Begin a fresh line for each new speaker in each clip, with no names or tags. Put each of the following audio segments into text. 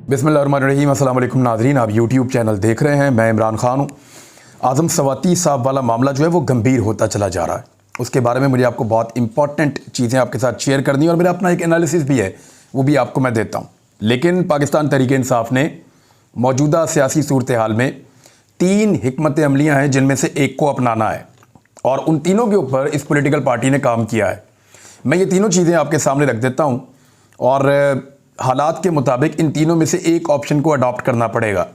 बिस्मिल्लाहिर्रहमानिर्रहीम। अस्सलाम वालेकुम नाज़रीन, आप यूट्यूब चैनल देख रहे हैं। मैं इमरान खान हूँ। आज़म सवाती साहब वाला मामला जो है वो गंभीर होता चला जा रहा है। उसके बारे में मुझे आपको बहुत इंपॉर्टेंट चीज़ें आपके साथ शेयर करनी है और मेरा अपना एक एनालिसिस भी है, वो भी आपको मैं देता हूँ। लेकिन पाकिस्तान तहरीक इंसाफ ने मौजूदा सियासी सूरत हाल में 3 हिकमत अमलियाँ हैं जिनमें से एक को अपनाना है और उन तीनों के ऊपर इस पॉलिटिकल पार्टी ने काम किया है। मैं ये तीनों चीज़ें आपके सामने रख देता हूँ और हालात के मुताबिक इन तीनों में से एक ऑप्शन को अडॉप्ट करना पड़ेगा।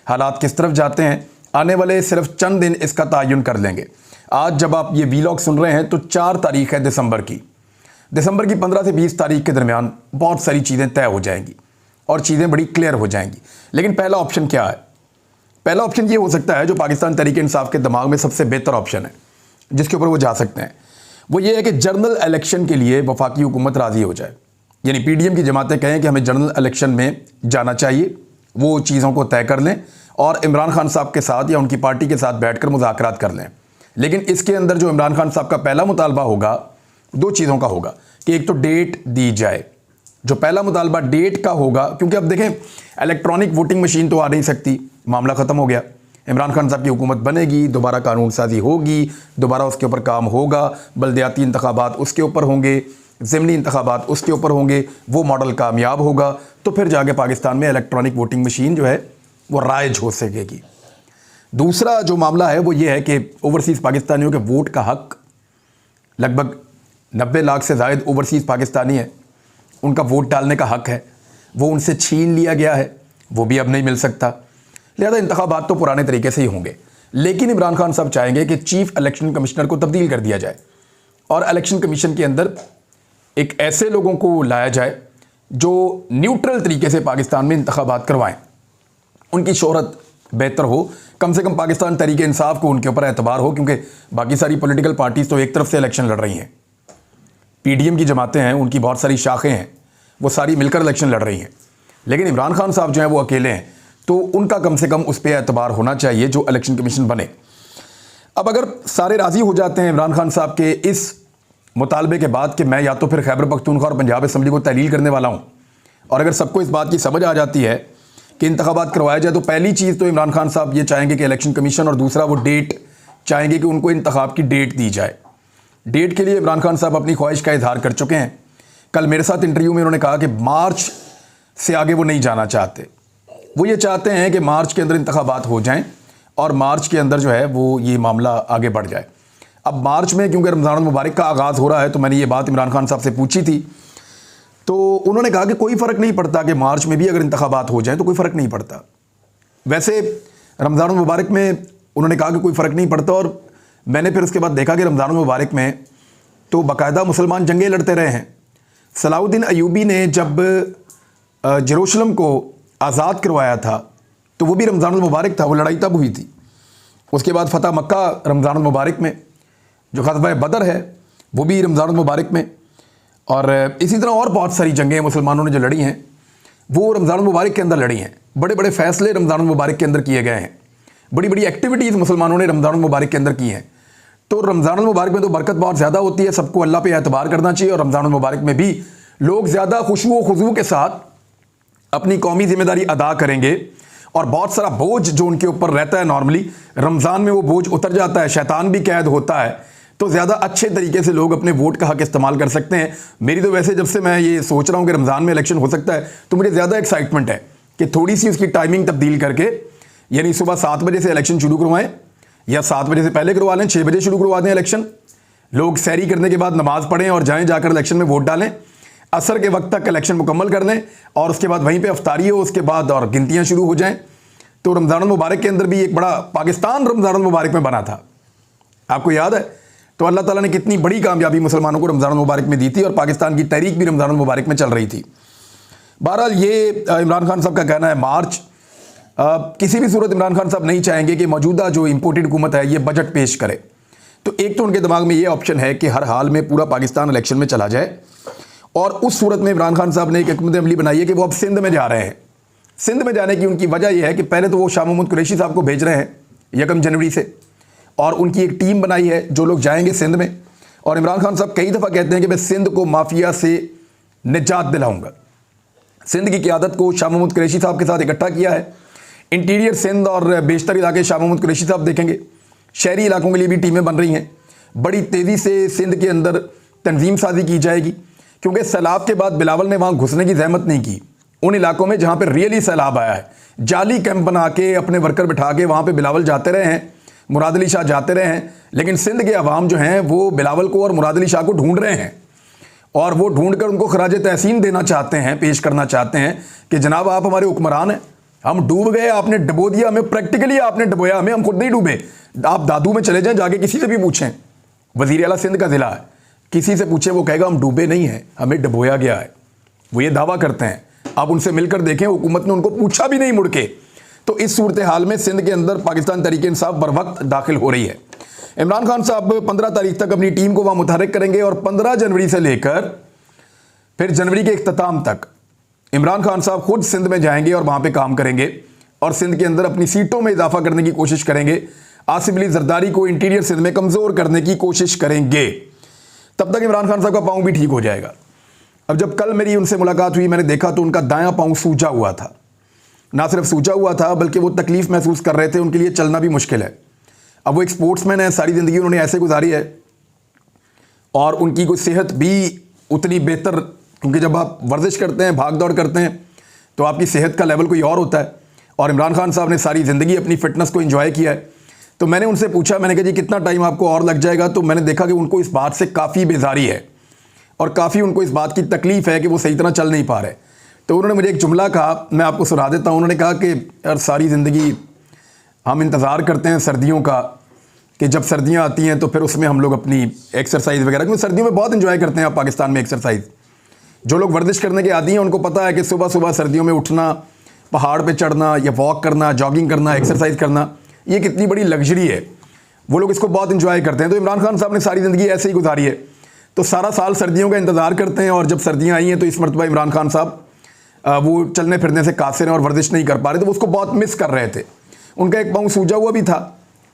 हालात किस तरफ जाते हैं आने वाले सिर्फ चंद दिन इसका तयन कर लेंगे। आज जब आप ये वीलॉग सुन रहे हैं तो 4 तारीख है दिसंबर की 15 से 20 तारीख के दरमियान बहुत सारी चीज़ें तय हो जाएंगी और चीज़ें बड़ी क्लियर हो जाएंगी। लेकिन पहला ऑप्शन क्या है? पहला ऑप्शन ये हो सकता है जो पाकिस्तान तहरीक इंसाफ के दिमाग में सबसे बेहतर ऑप्शन है, जिसके ऊपर वो जा सकते हैं। वो ये है कि जनरल इलेक्शन के लिए वफाकी हुकूमत राज़ी हो जाए, यानी पीडीएम की जमातें कहें कि हमें जनरल इलेक्शन में जाना चाहिए, वो चीज़ों को तय कर लें और इमरान खान साहब के साथ या उनकी पार्टी के साथ बैठकर मुज़ाकरात कर लें। लेकिन इसके अंदर जो इमरान खान साहब का पहला मुतालबा होगा 2 चीज़ों का होगा कि एक तो डेट दी जाए। जो पहला मुतालबा डेट का होगा, क्योंकि अब देखें इलेक्ट्रॉनिक वोटिंग मशीन तो आ नहीं सकती, मामला ख़त्म हो गया। इमरान खान साहब की हुकूमत बनेगी, दोबारा कानून साजी होगी, दोबारा उसके ऊपर काम होगा, बल्दियाती इंतखाबात उसके ऊपर होंगे, ज़िमनी इंतखाबात उसके ऊपर होंगे, वो मॉडल कामयाब होगा तो फिर जाके पाकिस्तान में इलेक्ट्रॉनिक वोटिंग मशीन जो है वो राइज हो सकेगी। दूसरा जो मामला है वो ये है कि ओवरसीज़ पाकिस्तानियों के वोट का हक, लगभग 90 लाख से ज़ायद ओवरसीज़ पाकिस्तानी है, उनका वोट डालने का हक है, वो उनसे छीन लिया गया है, वो भी अब नहीं मिल सकता। लिहाजा इंतखाबात तो पुराने तरीके से ही होंगे। लेकिन इमरान खान साहब चाहेंगे कि चीफ इलेक्शन कमिश्नर को तब्दील कर दिया जाए और इलेक्शन कमीशन के अंदर एक ऐसे लोगों को लाया जाए जो न्यूट्रल तरीके से पाकिस्तान में इंतखाबात करवाएं, उनकी शोहरत बेहतर हो, कम से कम पाकिस्तान तहरीक इंसाफ को उनके ऊपर एतबार हो, क्योंकि बाकी सारी पॉलिटिकल पार्टीज़ तो एक तरफ से इलेक्शन लड़ रही हैं। पीडीएम की जमातें हैं, उनकी बहुत सारी शाखें हैं, वो सारी मिलकर इलेक्शन लड़ रही हैं। लेकिन इमरान खान साहब जो हैं वो अकेले हैं, तो उनका कम से कम उस पर एतबार होना चाहिए जो इलेक्शन कमीशन बने। अब अगर सारे राज़ी हो जाते हैं इमरान खान साहब के इस मुतालबे के बाद कि मैं या तो फिर खैबर पख्तूनख्वा और पंजाब असम्बली को तहलील करने वाला हूँ, और अगर सबको इस बात की समझ आ जाती है कि इंतखाबात करवाया जाए, तो पहली चीज़ तो इमरान खान साहब ये चाहेंगे कि इलेक्शन कमीशन, और दूसरा वो डेट चाहेंगे कि उनको इंतखाब की डेट दी जाए। डेट के लिए इमरान खान साहब अपनी ख्वाहिश का इजहार कर चुके हैं। कल मेरे साथ इंटरव्यू में उन्होंने कहा कि मार्च से आगे वो नहीं जाना चाहते। वो ये चाहते हैं कि मार्च के अंदर इंतखाबात हो जाएं और मार्च के अंदर जो है वो ये मामला आगे बढ़ जाए। अब मार्च में क्योंकि रमज़ान मुबारक का आगाज़ हो रहा है, तो मैंने ये बात इमरान खान साहब से पूछी थी, तो उन्होंने कहा कि कोई फ़र्क नहीं पड़ता कि मार्च में भी अगर इंतखाबात हो जाए तो कोई फ़र्क नहीं पड़ता। वैसे रमज़ान मुबारक में उन्होंने कहा कि कोई फ़र्क नहीं पड़ता, और मैंने फिर उसके बाद देखा कि रमज़ान मुबारक में तो बाकायदा मुसलमान जंगें लड़ते रहे हैं। सलाउद्दीन अयूबी ने जब जेरूशलम को आज़ाद करवाया था तो वो भी रमज़ान मुबारक था, वो लड़ाई तब हुई थी। उसके बाद फ़तह मक्का रमज़ान मुबारक में, जो ग़ज़वा बदर है वो भी रमज़ान मुबारक में, और इसी तरह और बहुत सारी जंगें मुसलमानों ने जो लड़ी हैं वो रमज़ान मुबारक के अंदर लड़ी हैं। बड़े बड़े फ़ैसले रमज़ान मुबारक के अंदर किए गए हैं, बड़ी बड़ी एक्टिविटीज़ मुसलमानों ने रमज़ान मुबारक के अंदर की हैं। तो रमज़ान मुबारक में तो बरकत बहुत ज़्यादा होती है, सबको अल्लाह पे एतबार करना चाहिए, और रमज़ान मुबारक में भी लोग ज़्यादा खुशू खुजू के साथ अपनी कौमी जिम्मेदारी अदा करेंगे, और बहुत सारा बोझ जो उनके ऊपर रहता है नॉर्मली रमज़ान में वो बोझ उतर जाता है, शैतान भी कैद होता है, तो ज़्यादा अच्छे तरीके से लोग अपने वोट का हक इस्तेमाल कर सकते हैं। मेरी तो वैसे जब से मैं ये सोच रहा हूँ कि रमज़ान में इलेक्शन हो सकता है, तो मुझे ज़्यादा एक्साइटमेंट है कि थोड़ी सी उसकी टाइमिंग तब्दील करके, यानी सुबह 7 बजे से इलेक्शन शुरू करवाएं या 7 बजे से पहले करवा लें, 6 बजे शुरू करवा दें इलेक्शन, लोग सैरी करने के बाद नमाज़ पढ़ें और जाएँ, जाकर इलेक्शन में वोट डालें, असर के वक्त तक इलेक्शन मुकम्मल कर लें और उसके बाद वहीं पे अफ्तारी हो, उसके बाद और गिनतियाँ शुरू हो जाएँ। तो रमज़ान मुबारक के अंदर भी एक बड़ा पाकिस्तान रमज़ान मुबारक में बना था, आपको याद है? तो अल्लाह ताला ने कितनी बड़ी कामयाबी मुसलमानों को रमज़ान मुबारक में दी थी, और पाकिस्तान की तहरीक भी रमज़ान मुबारक में चल रही थी। बहरहाल ये इमरान खान साहब का कहना है मार्च। किसी भी सूरत इमरान खान साहब नहीं चाहेंगे कि मौजूदा जो इम्पोर्टेड हुकूमत है ये बजट पेश करे। तो एक तो उनके दिमाग में ये ऑप्शन है कि हर हाल में पूरा पाकिस्तान इलेक्शन में चला जाए, और उस सूरत में इमरान खान साहब ने एक हिकमत अमली बनाई है कि वो अब सिंध में जा रहे हैं। सिंध में जाने की उनकी वजह यह है कि पहले तो वो शाह महमूद कुरैशी साहब को भेज रहे हैं 1 जनवरी से, और उनकी एक टीम बनाई है जो लोग जाएंगे सिंध में। और इमरान खान साहब कई दफ़ा कहते हैं कि मैं सिंध को माफिया से निजात दिलाऊंगा, सिंध की क़यादत को शाह महमूद कुरैशी साहब के साथ इकट्ठा किया है। इंटीरियर सिंध और बेशतर इलाके शाह महमूद कुरैशी साहब देखेंगे। शहरी इलाकों के लिए भी टीमें बन रही हैं। बड़ी तेज़ी से सिंध के अंदर तंजीम साजी की जाएगी, क्योंकि सैलाब के बाद बिलावल ने वहाँ घुसने की जहमत नहीं की। उन इलाकों में जहाँ पर रियली सैलाब आया है, जाली कैंप बना के अपने वर्कर बिठा के वहाँ पर बिलावल जाते रहे हैं, मुराद अली शाह जाते रहे हैं। लेकिन सिंध के अवाम जो हैं वो बिलावल को और मुराद अली शाह को ढूंढ रहे हैं, और वो ढूंढ कर उनको खराज तहसीन देना चाहते हैं, पेश करना चाहते हैं कि जनाब आप हमारे हुक्मरान हैं, हम डूब गए, आपने डुबो दिया हमें, प्रैक्टिकली आपने डुबोया हमें, हम खुद नहीं डूबे। आप दादू में चले जाएं, जाके किसी से भी पूछें, वज़ीर आला सिंध का ज़िला है, किसी से पूछें, वो कहेगा हम डूबे नहीं हैं, हमें डुबोया गया है। वो ये दावा करते हैं। आप उनसे मिलकर देखें, हुकूमत ने उनको पूछा भी नहीं मुड़ के। तो इस सूरत हाल में सिंध के अंदर पाकिस्तान तहरीक-ए-इंसाफ बर वक्त दाखिल हो रही है। इमरान खान साहब 15 तारीख तक अपनी टीम को वहाँ मुतहरिक करेंगे, और 15 जनवरी से लेकर फिर जनवरी के इख्तिताम तक इमरान खान साहब खुद सिंध में जाएंगे और वहाँ पे काम करेंगे, और सिंध के अंदर अपनी सीटों में इजाफा करने की कोशिश करेंगे। आसिफ अली जरदारी को इंटीरियर सिंध में कमज़ोर करने की कोशिश करेंगे। तब तक इमरान खान साहब का पाँव भी ठीक हो जाएगा। अब जब कल मेरी उनसे मुलाकात हुई, मैंने देखा तो उनका दायां पाँव सूजा हुआ था। ना सिर्फ सूजा हुआ था, बल्कि वो तकलीफ़ महसूस कर रहे थे, उनके लिए चलना भी मुश्किल है। अब वो एक स्पोर्ट्समैन है, सारी ज़िंदगी उन्होंने ऐसे गुजारी है, और उनकी कोई सेहत भी उतनी बेहतर, क्योंकि जब आप वर्जिश करते हैं, भाग दौड़ करते हैं, तो आपकी सेहत का लेवल कोई और होता है। और इमरान खान साहब ने सारी ज़िंदगी अपनी फ़िटनेस को एंजॉय किया है। तो मैंने उनसे पूछा, मैंने कहा जी कितना टाइम आपको और लग जाएगा? तो मैंने देखा कि उनको इस बात से काफ़ी बेजारी है, और काफ़ी उनको इस बात की तकलीफ़ है कि वो सही तरह चल नहीं पा रहे। तो उन्होंने मुझे एक जुमला कहा, मैं आपको सुना देता हूँ। उन्होंने कहा कि यार सारी ज़िंदगी हम इंतज़ार करते हैं सर्दियों का, कि जब सर्दियाँ आती हैं तो फिर उसमें हम लोग अपनी एक्सरसाइज वगैरह, क्योंकि सर्दियों में बहुत इंजॉय करते हैं आप पाकिस्तान में एक्सरसाइज। जो लोग वर्जिश करने के आदी हैं उनको पता है कि सुबह सुबह सर्दियों में उठना, पहाड़ पे चढ़ना, या वॉक करना, जॉगिंग करना, एक्सरसाइज करना, ये कितनी बड़ी लग्जरी है। वो लोग इसको बहुत इंजॉय करते हैं। तो इमरान खान साहब ने सारी ज़िंदगी ऐसे ही गुजारी है, तो सारा साल सर्दियों का इंतज़ार करते हैं, और जब सर्दियाँ आई हैं तो इस मरतबा इमरान खान साहब वो चलने फिरने से कासिर हैं और वर्जिश नहीं कर पा रहे, तो वो उसको बहुत मिस कर रहे थे। उनका एक पाँव सूजा हुआ भी था,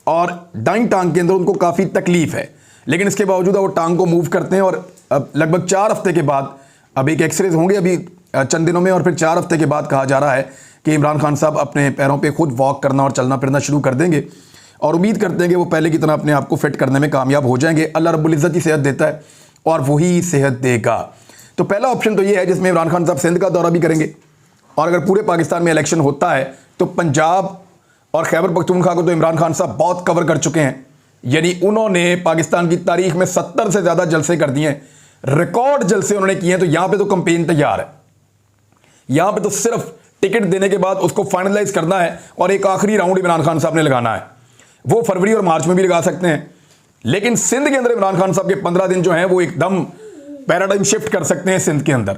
और दाईं टांग के अंदर उनको काफ़ी तकलीफ़ है, लेकिन इसके बावजूद वो टांग को मूव करते हैं। और अब लगभग 4 हफ्ते के बाद अब एक एक्सरेज होंगे अभी चंद दिनों में, और फिर 4 हफ्ते के बाद कहा जा रहा है कि इमरान खान साहब अपने पैरों पे खुद वॉक करना और चलना फिरना शुरू कर देंगे, और उम्मीद करते हैं कि वो पहले की तरह अपने आप को फिट करने में कामयाब हो जाएंगे। अल्लाह रब्बुल इज़्ज़त ही सेहत देता है, और वही सेहत देगा। तो पहला ऑप्शन तो ये है जिसमें इमरान खान साहब सिंध का दौरा भी करेंगे, और अगर पूरे पाकिस्तान में इलेक्शन होता है तो पंजाब और खैबर पख्तूनख्वा को तो इमरान खान साहब बहुत कवर कर चुके हैं। यानी उन्होंने पाकिस्तान की तारीख में 70 से ज़्यादा जलसे कर दिए हैं, रिकॉर्ड जलसे उन्होंने किए हैं। तो यहाँ पे तो कंपेन तैयार है, यहाँ पे तो सिर्फ टिकट देने के बाद उसको फाइनलाइज करना है, और एक आखिरी राउंड इमरान खान साहब ने लगाना है। वो फरवरी और मार्च में भी लगा सकते हैं, लेकिन सिंध के अंदर इमरान खान साहब के 15 दिन जो हैं वो एकदम पैराडाइम शिफ्ट कर सकते हैं सिंध के अंदर,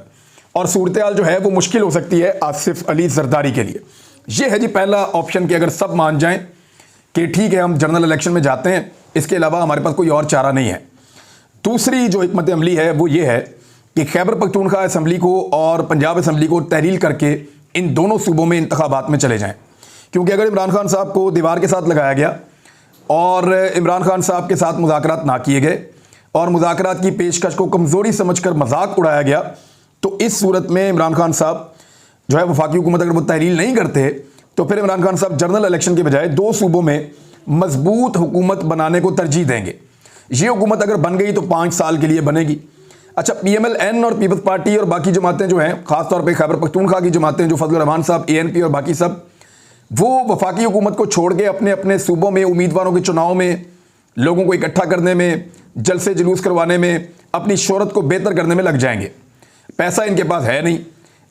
और सूरत हाल जो है वो मुश्किल हो सकती है आसिफ अली जरदारी के लिए। ये है जी पहला ऑप्शन, कि अगर सब मान जाएं कि ठीक है हम जनरल इलेक्शन में जाते हैं, इसके अलावा हमारे पास कोई और चारा नहीं है। दूसरी जो हिकमत अमली है वो ये है कि खैबर पख्तूनख्वा असम्बली को और पंजाब असम्बली को तहरील करके इन दोनों सूबों में इंतखाबात में चले जाएं, क्योंकि अगर इमरान खान साहब को दीवार के साथ लगाया गया और इमरान खान साहब के साथ मुज़ाकरात ना किए गए, और मुज़ाकरात की पेशकश को कमज़ोरी समझकर मजाक उड़ाया गया, तो इस सूरत में इमरान खान साहब जो है वफाकी हुकूमत अगर वो तहरील नहीं करते, तो फिर इमरान खान साहब जनरल इलेक्शन के बजाय 2 सूबों में मजबूत हुकूमत बनाने को तरजीह देंगे। ये हुकूमत अगर बन गई तो 5 साल के लिए बनेगी। अच्छा, PMLN और पीपल्स पार्टी और बाकी जमातें जो हैं, खासतौर पर खैबर पख्तूनख्वा की जमातें, जो फजल रहमान साहब, ANP और बाकी सब, वो वफाकी हुकूमत को छोड़ के अपने अपने सूबों में उम्मीदवारों के चुनाव में, लोगों को इकट्ठा करने में, जलसे जुलूस करवाने में, अपनी शोहरत को बेहतर करने में लग जाएंगे। पैसा इनके पास है नहीं।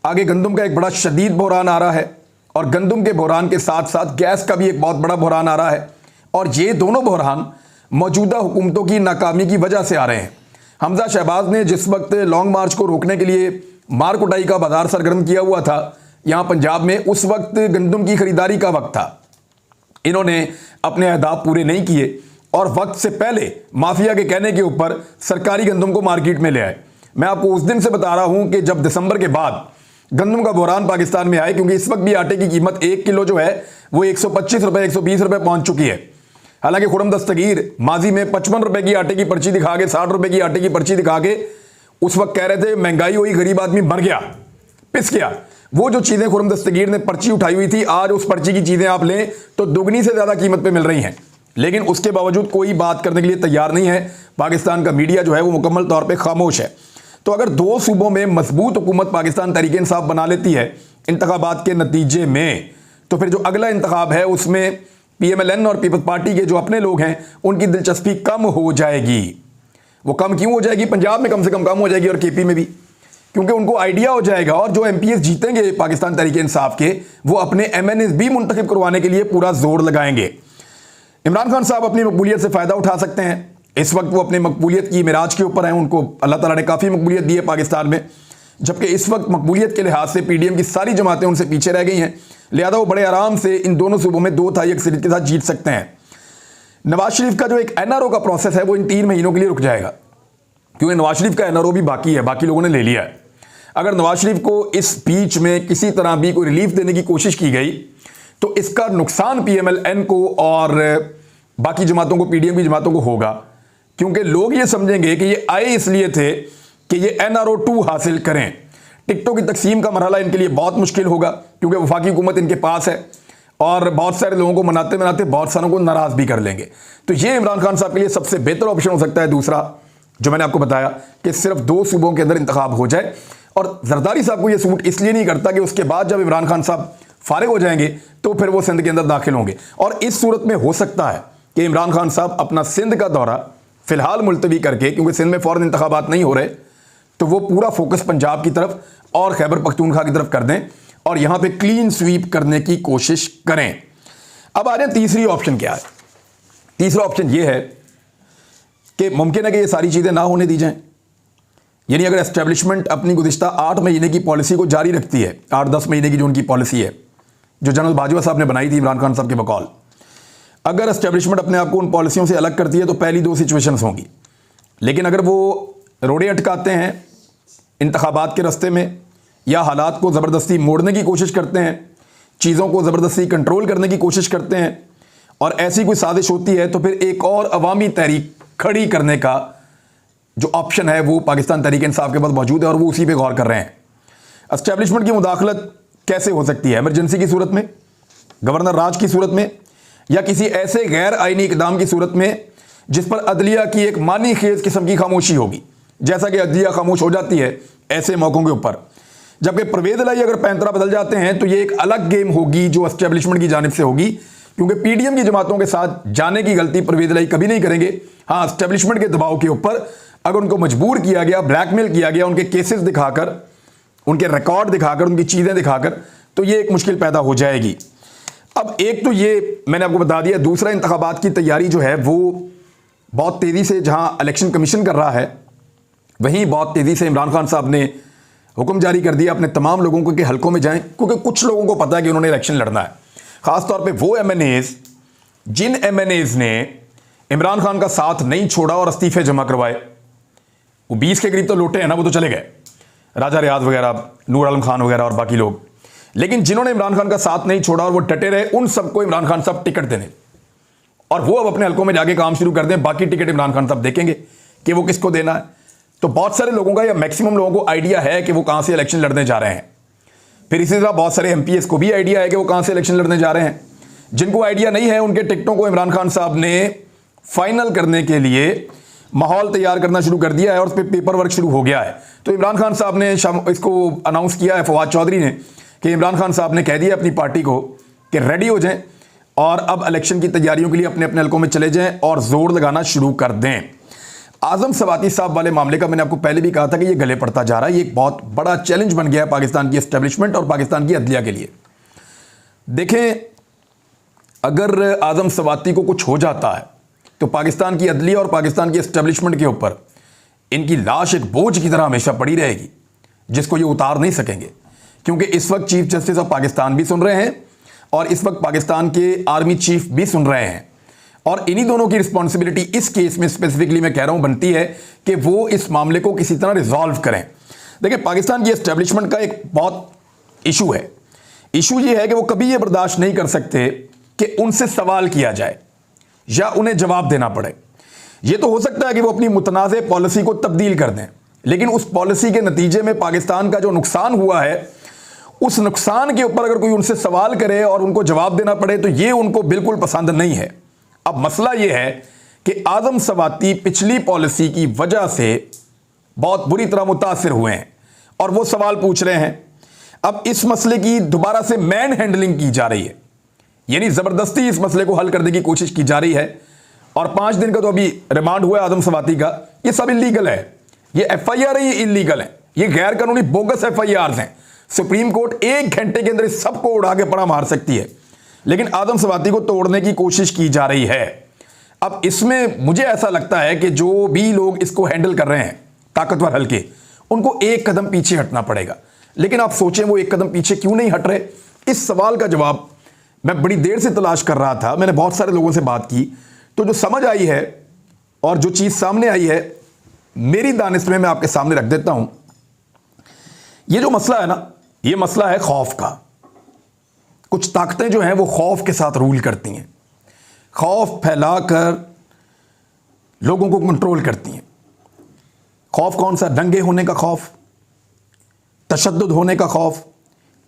आगे गंदम का एक बड़ा शदीद बहरान आ रहा है, और गंदम के बहरान के साथ साथ गैस का भी एक बहुत बड़ा बहरान आ रहा है, और ये दोनों बहरान मौजूदा हुकूमतों की नाकामी की वजह से आ रहे हैं। हमजा शहबाज ने जिस वक्त लॉन्ग मार्च को रोकने के लिए मार कुटाई का बाजार सरगर्म किया हुआ था यहाँ पंजाब में, उस वक्त गंदम की खरीदारी का वक्त था। इन्होंने अपने अहदाफ पूरे नहीं किए, और वक्त से पहले माफिया के कहने के ऊपर सरकारी गंदम को मार्केट में ले आए। मैं आपको उस दिन से बता रहा हूं कि जब दिसंबर के बाद गंदम का बहरान पाकिस्तान में आए, क्योंकि इस वक्त भी आटे की कीमत 1 किलो जो है वो 125 रुपए 120 रुपए पहुंच चुकी है। हालांकि खुरम दस्तगीर माजी में 55 रुपए की आटे की पर्ची दिखा के, 60 रुपए की आटे की पर्ची दिखा के उस वक्त कह रहे थे महंगाई हुई, गरीब आदमी मर गया, पिस गया। वो जो चीज़ें खुर्रम दस्तगीर ने पर्ची उठाई हुई थी, आज उस पर्ची की चीज़ें आप लें तो दुगनी से ज़्यादा कीमत पे मिल रही हैं, लेकिन उसके बावजूद कोई बात करने के लिए तैयार नहीं है। पाकिस्तान का मीडिया जो है वो मुकम्मल तौर पे खामोश है। तो अगर दो सूबों में मजबूत हुकूमत पाकिस्तान तहरीक इंसाफ बना लेती है इंतखाबात के नतीजे में, तो फिर जो अगला इंतखाब है उसमें PMLN और पीपल्स पार्टी के जो अपने लोग हैं उनकी दिलचस्पी कम हो जाएगी। वो कम क्यों हो जाएगी? पंजाब में कम से कम हो जाएगी और KP में भी, क्योंकि उनको आइडिया हो जाएगा। और जो MPs जीतेंगे पाकिस्तान तहरीक इंसाफ के, वो अपने MNAs भी मुंतखब करवाने के लिए पूरा जोर लगाएंगे। इमरान खान साहब अपनी मकबूलियत से फ़ायदा उठा सकते हैं। इस वक्त वो अपनी मकबूलियत की मिराज के ऊपर हैं, उनको अल्लाह ताला ने काफ़ी मकबूलियत दी है पाकिस्तान में, जबकि इस वक्त मकबूलियत के लिहाज से PDM की सारी जमातें उनसे पीछे रह गई हैं। लिहाजा वो बड़े आराम से इन दोनों सूबों में 2 तिहाई अक्सरियत के साथ जीत सकते हैं। नवाज शरीफ का जो एक NRO का प्रोसेस है वो इन 3 महीनों के लिए रुक जाएगा, क्योंकि नवाज शरीफ का NRO भी बाकी है, बाकी लोगों ने ले लिया है। अगर नवाज शरीफ को इस बीच में किसी तरह भी कोई रिलीफ देने की कोशिश की गई तो इसका नुकसान PMLN को और बाकी जमातों को, PDM की जमातों को होगा, क्योंकि लोग ये समझेंगे कि ये आए इसलिए थे कि ये NRO 2 हासिल करें। टिकटों की तकसीम का मरहला इनके लिए बहुत मुश्किल होगा, क्योंकि वफाकी हुकूमत इनके पास है और बहुत सारे लोगों को मनाते मनाते बहुत सारों को नाराज भी कर लेंगे। तो ये इमरान खान साहब के लिए सबसे बेहतर ऑप्शन हो सकता है दूसरा, जो मैंने आपको बताया कि सिर्फ 2 सूबों के अंदर इंतखाब हो जाए। और जरदारी साहब को यह सूट इसलिए नहीं करता कि उसके बाद जब इमरान खान साहब फारिग हो जाएंगे तो फिर वो सिंध के अंदर दाखिल होंगे। और इस सूरत में हो सकता है कि इमरान खान साहब अपना सिंध का दौरा फिलहाल मुलतवी करके, क्योंकि सिंध में फौरन इंतखाबात नहीं हो रहे, तो वो पूरा फोकस पंजाब की तरफ और खैबर पख्तूनख्वा की तरफ कर दें और यहां पे क्लीन स्वीप करने की कोशिश करें। अब आ रहे हैं तीसरी ऑप्शन क्या है। तीसरा ऑप्शन ये है कि मुमकिन है कि ये सारी चीज़ें ना होने दी जाएं, यानी अगर एस्टेब्लिशमेंट अपनी गुज़िश्ता 8 महीने की पॉलिसी को जारी रखती है, 8-10 महीने की जो उनकी पॉलिसी है, जो जनरल बाजवा साहब ने बनाई थी इमरान खान साहब के बकौल, अगर एस्टेब्लिशमेंट अपने आप को उन पॉलिसियों से अलग करती है तो पहली 2 सिचुएशंस होंगी। लेकिन अगर वो रोड़े अटकाते हैं इंतखाबात के रास्ते में, या हालात को ज़बरदस्ती मोड़ने की कोशिश करते हैं, चीज़ों को ज़बरदस्ती कंट्रोल करने की कोशिश करते हैं, और ऐसी कोई साजिश होती है, तो फिर एक और अवामी तहरीक खड़ी करने का जो ऑप्शन है वो पाकिस्तान तहरीक इंसाफ के पास मौजूद है और वो उसी पे गौर कर रहे हैं। एस्टेब्लिशमेंट की मुदाखलत कैसे हो सकती है? इमरजेंसी की सूरत में, गवर्नर राज की सूरत में, या किसी ऐसे गैर आइनी इकदाम की सूरत में जिस पर अदलिया की एक मानी खेज किस्म की खामोशी होगी, जैसा कि अदलिया खामोश हो जाती है ऐसे मौकों के ऊपर। जबकि परवेज इलाही अगर पैंतरा बदल जाते हैं तो ये एक अलग गेम होगी जो एस्टेब्लिशमेंट की जानिब से होगी, क्योंकि PDM की जमातों के साथ जाने की गलती परवेज इलाही कभी नहीं करेंगे। हाँ, एस्टेब्लिशमेंट के दबाव के ऊपर अगर उनको मजबूर किया गया, ब्लैकमेल किया गया, उनके केसेस दिखाकर, उनके रिकॉर्ड दिखाकर, उनकी चीज़ें दिखाकर, तो ये एक मुश्किल पैदा हो जाएगी। अब एक तो ये मैंने आपको बता दिया। दूसरा, इंतखाबात की तैयारी जो है वो बहुत तेज़ी से, जहाँ इलेक्शन कमीशन कर रहा है वहीं बहुत तेज़ी से इमरान खान साहब ने हुक्म जारी कर दिया अपने तमाम लोगों को कि हलकों में जाएं, क्योंकि कुछ लोगों को पता है कि उन्होंने इलेक्शन लड़ना है। ख़ासतौर पे वो MNAs जिन MNAs ने इमरान खान का साथ नहीं छोड़ा और इस्तीफे जमा करवाए, वो 20 के करीब तो लौटे हैं ना, वो तो चले गए, राजा रियाज वगैरह, नूर आलम खान वगैरह और बाकी लोग। लेकिन जिन्होंने इमरान खान का साथ नहीं छोड़ा और वो डटे रहे, उन सबको इमरान खान साहब टिकट देने, और वो अब अपने हलकों में जाके काम शुरू कर दें। बाकी टिकट इमरान खान साहब देखेंगे कि वो किसको देना है। तो बहुत सारे लोगों का या मैक्सिमम लोगों को आइडिया है कि वो कहां से इलेक्शन लड़ने जा रहे हैं। फिर इसी तरह बहुत सारे MPs को भी आइडिया है कि वो कहां से इलेक्शन लड़ने जा रहे हैं। जिनको आइडिया नहीं है, उनके टिकटों को इमरान खान साहब ने फाइनल करने के लिए माहौल तैयार करना शुरू कर दिया है और उस पर पेपर वर्क शुरू हो गया है। तो इमरान खान साहब ने इसको अनाउंस किया है, फवाद चौधरी ने, कि इमरान खान साहब ने कह दिया अपनी पार्टी को कि रेडी हो जाएं और अब इलेक्शन की तैयारियों के लिए अपने अपने हलकों में चले जाएं और जोर लगाना शुरू कर दें। आजम सवाती साहब वाले मामले का मैंने आपको पहले भी कहा था कि ये गले पड़ता जा रहा है। ये एक बहुत बड़ा चैलेंज बन गया है पाकिस्तान की एस्टेब्लिशमेंट और पाकिस्तान की अदलिया के लिए। देखें, अगर आजम सवाती को कुछ हो जाता है तो पाकिस्तान की अदलिया और पाकिस्तान की एस्टेब्लिशमेंट के ऊपर इनकी लाश एक बोझ की तरह हमेशा पड़ी रहेगी, जिसको ये उतार नहीं सकेंगे। क्योंकि इस वक्त चीफ जस्टिस ऑफ पाकिस्तान भी सुन रहे हैं और इस वक्त पाकिस्तान के आर्मी चीफ भी सुन रहे हैं, और इन्हीं दोनों की रिस्पॉन्सिबिलिटी इस केस में स्पेसिफिकली मैं कह रहा हूं बनती है कि वो इस मामले को किसी तरह रिजॉल्व करें। देखिए, पाकिस्तान की एस्टेब्लिशमेंट का एक बहुत इशू है। इशू ये है कि वो कभी ये बर्दाश्त नहीं कर सकते कि उनसे सवाल किया जाए या उन्हें जवाब देना पड़े। ये तो हो सकता है कि वो अपनी मुतनाज़ पॉलिसी को तब्दील कर दें, लेकिन उस पॉलिसी के नतीजे में पाकिस्तान का जो नुकसान हुआ है उस नुकसान के ऊपर अगर कोई उनसे सवाल करे और उनको जवाब देना पड़े तो ये उनको बिल्कुल पसंद नहीं है। अब मसला ये है कि आज़म सवाती पिछली पॉलिसी की वजह से बहुत बुरी तरह मुतासिर हुए हैं और वो सवाल पूछ रहे हैं। अब इस मसले की दोबारा से मैन हैंडलिंग की जा रही है, यानी ज़बरदस्ती इस मसले को हल करने की कोशिश की जा रही है। और 5 दिन का तो अभी रिमांड हुआ है आज़म सवाती का। ये सब इलीगल है, ये FIR है, ये इलीगल है, ये गैर कानूनी बोगस FIRs हैं। सुप्रीम कोर्ट 1 घंटे के अंदर इस सबको उड़ा के पड़ा मार सकती है, लेकिन आज़म सवाती को तोड़ने की कोशिश की जा रही है। अब इसमें मुझे ऐसा लगता है कि जो भी लोग इसको हैंडल कर रहे हैं, ताकतवर हल्के, उनको 1 कदम पीछे हटना पड़ेगा। लेकिन आप सोचें वो 1 कदम पीछे क्यों नहीं हट रहे? इस सवाल का जवाब मैं बड़ी देर से तलाश कर रहा था। मैंने बहुत सारे लोगों से बात की, तो जो समझ आई है और जो चीज़ सामने आई है मेरी दानिश में मैं आपके सामने रख देता हूं। ये जो मसला है ना, ये मसला है खौफ का। कुछ ताकतें जो हैं वो खौफ के साथ रूल करती हैं, खौफ फैलाकर लोगों को कंट्रोल करती हैं। खौफ कौन सा? दंगे होने का खौफ, तशद्दुद होने का खौफ,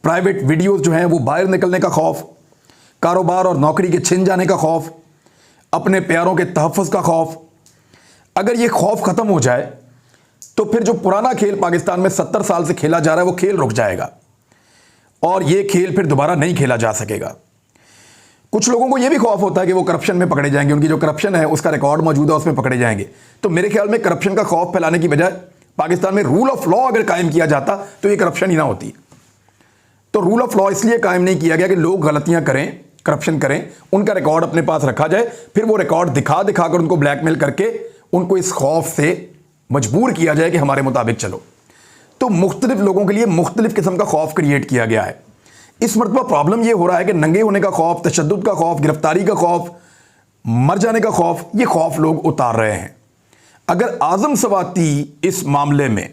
प्राइवेट वीडियोस जो हैं वो बाहर निकलने का खौफ, कारोबार और नौकरी के छिन जाने का खौफ, अपने प्यारों के तहफ़्फ़ुज़ का खौफ। अगर ये खौफ ख़त्म हो जाए तो फिर जो पुराना खेल पाकिस्तान में 70 साल से खेला जा रहा है वो खेल रुक जाएगा और ये खेल फिर दोबारा नहीं खेला जा सकेगा। कुछ लोगों को ये भी खौफ होता है कि वो करप्शन में पकड़े जाएंगे, उनकी जो करप्शन है उसका रिकॉर्ड मौजूद है उसमें पकड़े जाएंगे। तो मेरे ख्याल में करप्शन का खौफ फैलाने की बजाय पाकिस्तान में रूल ऑफ लॉ अगर कायम किया जाता तो ये करप्शन ही ना होती। तो रूल ऑफ लॉ इसलिए कायम नहीं किया गया कि लोग गलतियां करें, करप्शन करें, उनका रिकॉर्ड अपने पास रखा जाए, फिर वो रिकॉर्ड दिखा दिखाकर उनको ब्लैकमेल करके उनको इस खौफ से मजबूर किया जाए कि हमारे मुताबिक चलो। तो मुख्तलिफ लोगों के लिए मुख्तलिफ किस्म का खौफ क्रिएट किया गया है। इस मरतबा प्रॉब्लम यह हो रहा है कि नंगे होने का खौफ, तशद्दुद का खौफ, गिरफ्तारी का खौफ, मर जाने का खौफ, ये खौफ लोग उतार रहे हैं। अगर आज़म सवाती इस मामले में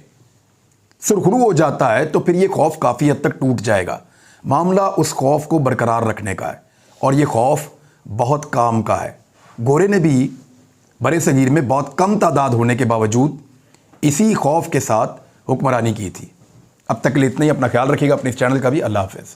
सुरखरू हो जाता है तो फिर ये खौफ काफ़ी हद तक टूट जाएगा। मामला उस खौफ को बरकरार रखने का है और ये खौफ बहुत काम का है। गोरे ने भी बड़े सगीर में बहुत कम तादाद होने के बावजूद इसी खौफ के साथ हुक्मरानी की थी। अब तक के लिए इतना ही। अपना ख्याल रखिएगा, अपने इस चैनल का भी। अल्लाह हाफ़िज़।